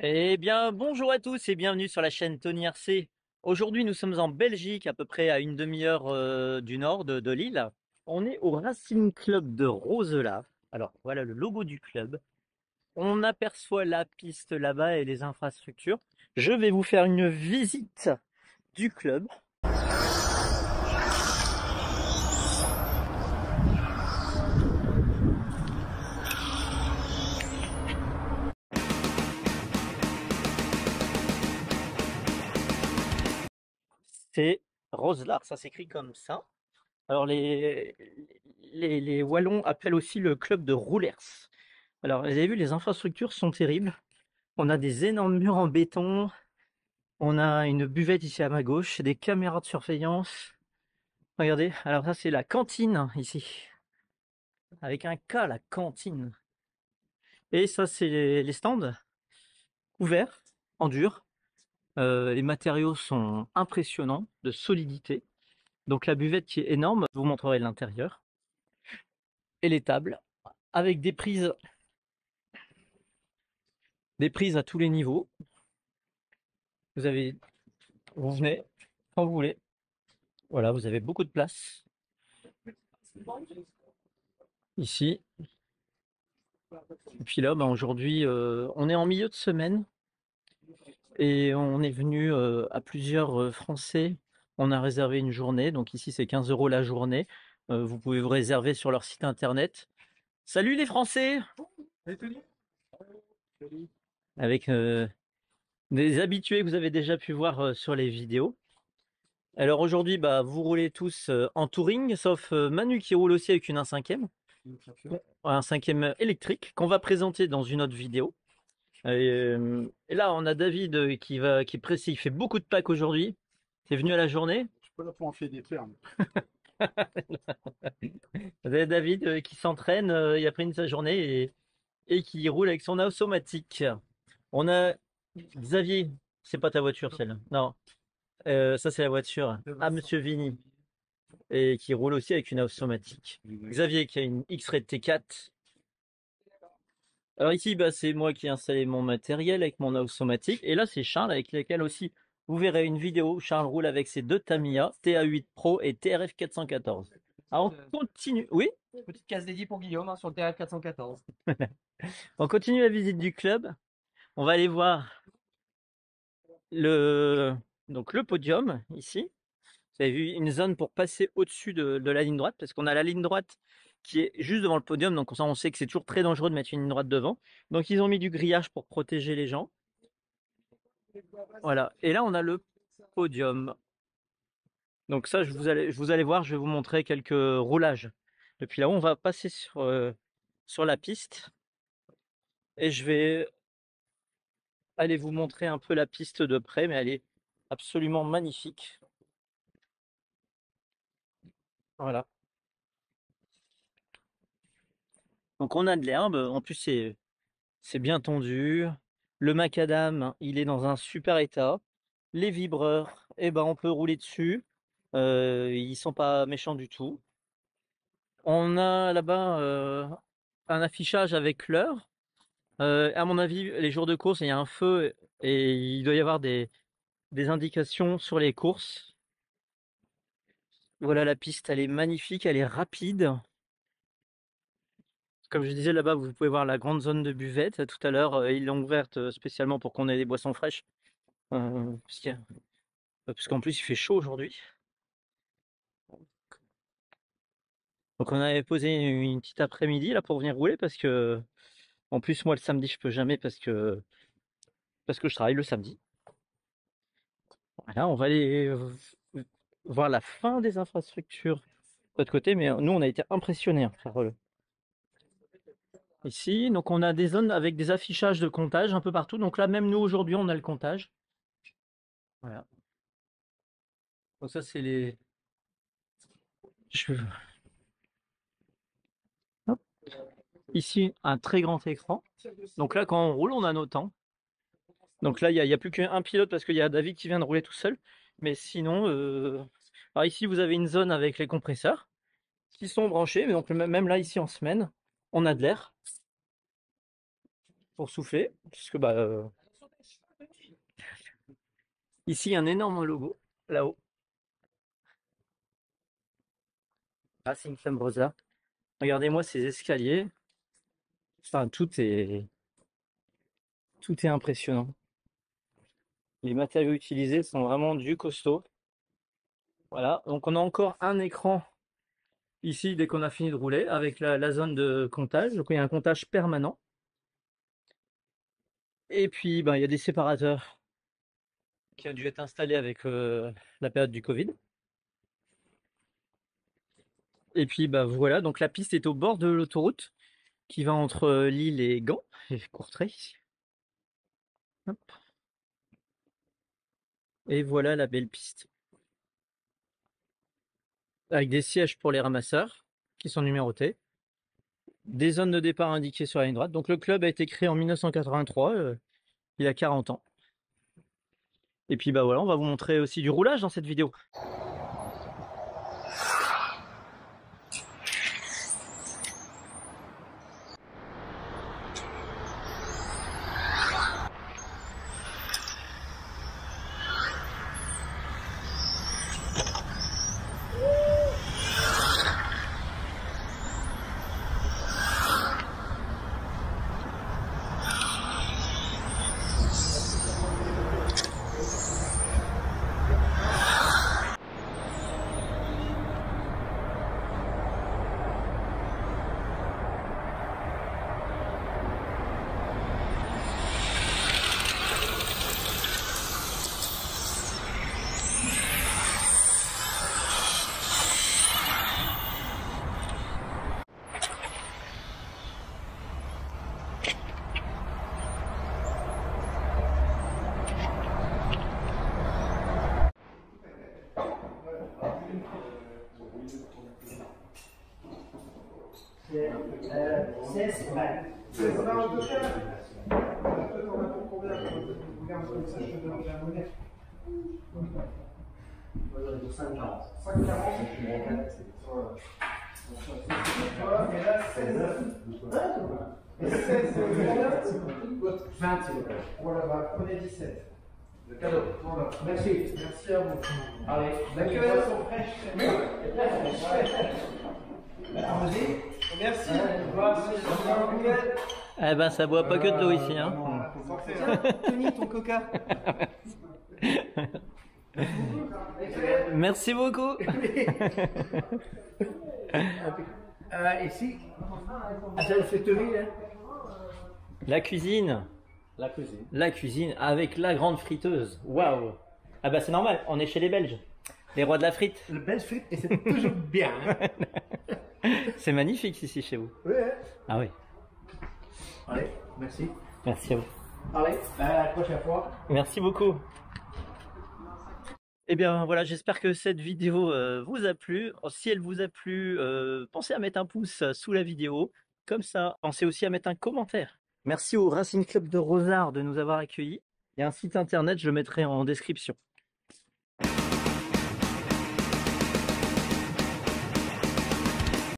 Eh bien, bonjour à tous et bienvenue sur la chaîne Tony RC. Aujourd'hui, nous sommes en Belgique, à peu près à une demi-heure du nord de Lille. On est au Racing Club de Roselas. Alors, voilà le logo du club. On aperçoit la piste là-bas et les infrastructures. Je vais vous faire une visite du club. C'est Roselas, ça s'écrit comme ça. Alors, les Wallons appellent aussi le club de Roulers. Alors, vous avez vu, les infrastructures sont terribles. On a des énormes murs en béton. On a une buvette ici à ma gauche, des caméras de surveillance. Regardez, alors ça c'est la cantine ici, avec un K, la cantine. Et ça c'est les stands ouverts, en dur. Les matériaux sont impressionnants, de solidité. Donc la buvette qui est énorme, je vous montrerai l'intérieur. Et les tables, avec des prises à tous les niveaux. Vous avez, vous venez quand vous voulez. Voilà, vous avez beaucoup de place ici. Et puis là, ben aujourd'hui, on est en milieu de semaine et on est venu à plusieurs Français. On a réservé une journée, donc ici c'est 15 € la journée. Vous pouvez vous réserver sur leur site internet. Salut les Français! Avec des habitués que vous avez déjà pu voir sur les vidéos. Alors aujourd'hui, bah, vous roulez tous en touring, sauf Manu qui roule aussi avec une 1.5e, un 5e électrique qu'on va présenter dans une autre vidéo. Et là, on a David qui est pressé, il fait beaucoup de packs aujourd'hui. T'es venu à la journée? Je suis pas là pour en faire des termes. Vous avez David qui s'entraîne, il a pris sa journée et qui roule avec son automatique. On a Xavier, c'est pas ta voiture celle-là. Non, ça c'est la voiture. Ah, Monsieur Vini, et qui roule aussi avec une automatique. Xavier qui a une X-Ray T4. Alors ici, bah, c'est moi qui ai installé mon matériel avec mon automatique. Et là, c'est Charles avec lequel aussi vous verrez une vidéo où Charles roule avec ses deux Tamiya, TA8 Pro et TRF 414. Alors on continue. Oui, Petite case dédiée pour Guillaume, hein, sur le TRF 414. on continue la visite du club. On va aller voir le, donc le podium ici. Vous avez vu une zone pour passer au-dessus de la ligne droite, parce qu'on a la ligne droite qui est juste devant le podium, donc on sait que c'est toujours très dangereux de mettre une ligne droite devant. Donc ils ont mis du grillage pour protéger les gens. Voilà. Et là, on a le podium. Donc ça, vous allez voir, je vais vous montrer quelques roulages. Depuis là-haut, on va passer sur la piste et je vais aller vous montrer un peu la piste de près, mais elle est absolument magnifique. Voilà. Donc on a de l'herbe, en plus c'est bien tendu. Le macadam, il est dans un super état. Les vibreurs, eh ben on peut rouler dessus. Ils sont pas méchants du tout. On a là-bas un affichage avec l'heure. À mon avis, les jours de course, il y a un feu et il doit y avoir des indications sur les courses. Voilà, la piste, elle est magnifique, elle est rapide. Comme je disais là-bas, vous pouvez voir la grande zone de buvette. Tout à l'heure, ils l'ont ouverte spécialement pour qu'on ait des boissons fraîches. Parce qu'en plus, il fait chaud aujourd'hui. Donc on avait posé une petite après-midi là pour venir rouler parce que en plus moi le samedi je peux jamais parce que je travaille le samedi. Voilà, on va aller voir la fin des infrastructures de l'autre côté, mais nous on a été impressionnés hein, ici. Donc on a des zones avec des affichages de comptage un peu partout. Donc là même nous aujourd'hui on a le comptage. Voilà. Donc ça c'est les. Je- Hop. Ici un très grand écran. Donc là quand on roule on a nos temps. Donc là, il y a plus qu'un pilote parce qu'il y a David qui vient de rouler tout seul. Mais sinon, alors ici, vous avez une zone avec les compresseurs qui sont branchés. Mais donc même là, ici en semaine, on a de l'air pour souffler. Puisque, bah, Ici, un énorme logo, là-haut. Racing Club Rosa. Regardez-moi ces escaliers. Enfin, tout est impressionnant. Les matériaux utilisés sont vraiment du costaud. Voilà, donc on a encore un écran ici dès qu'on a fini de rouler avec la zone de comptage. Donc il y a un comptage permanent. Et puis ben, il y a des séparateurs qui ont dû être installés avec la période du Covid. Et puis bah voilà, donc la piste est au bord de l'autoroute qui va entre Lille et Gand et Courtrai ici. Hop. Et voilà la belle piste. Avec des sièges pour les ramasseurs qui sont numérotés. Des zones de départ indiquées sur la ligne droite. Donc le club a été créé en 1983, il a 40 ans. Et puis bah voilà, on va vous montrer aussi du roulage dans cette vidéo. Voilà, bah, prenez 17. Le cadeau. Voilà. Merci. Merci à vous. Allez, la boisson fraîche. Allez. Merci. Eh ben ça boit pas que de l'eau ici, hein. Tony, ton coca. Merci beaucoup. Ici, ça le fait Tony, hein. La cuisine. La cuisine. La cuisine avec la grande friteuse. Waouh. Ah bah c'est normal, on est chez les Belges. Les rois de la frite. Le bel frites, et c'est toujours bien. Hein. C'est magnifique ici chez vous. Oui, hein. Ah oui. Allez, merci. Merci à vous. Allez, à la prochaine fois. Merci beaucoup. Eh bien voilà, j'espère que cette vidéo vous a plu. Si elle vous a plu, pensez à mettre un pouce sous la vidéo. Comme ça, pensez aussi à mettre un commentaire. Merci au Racing Club de Rosard de nous avoir accueillis. Il y a un site internet, je le mettrai en description.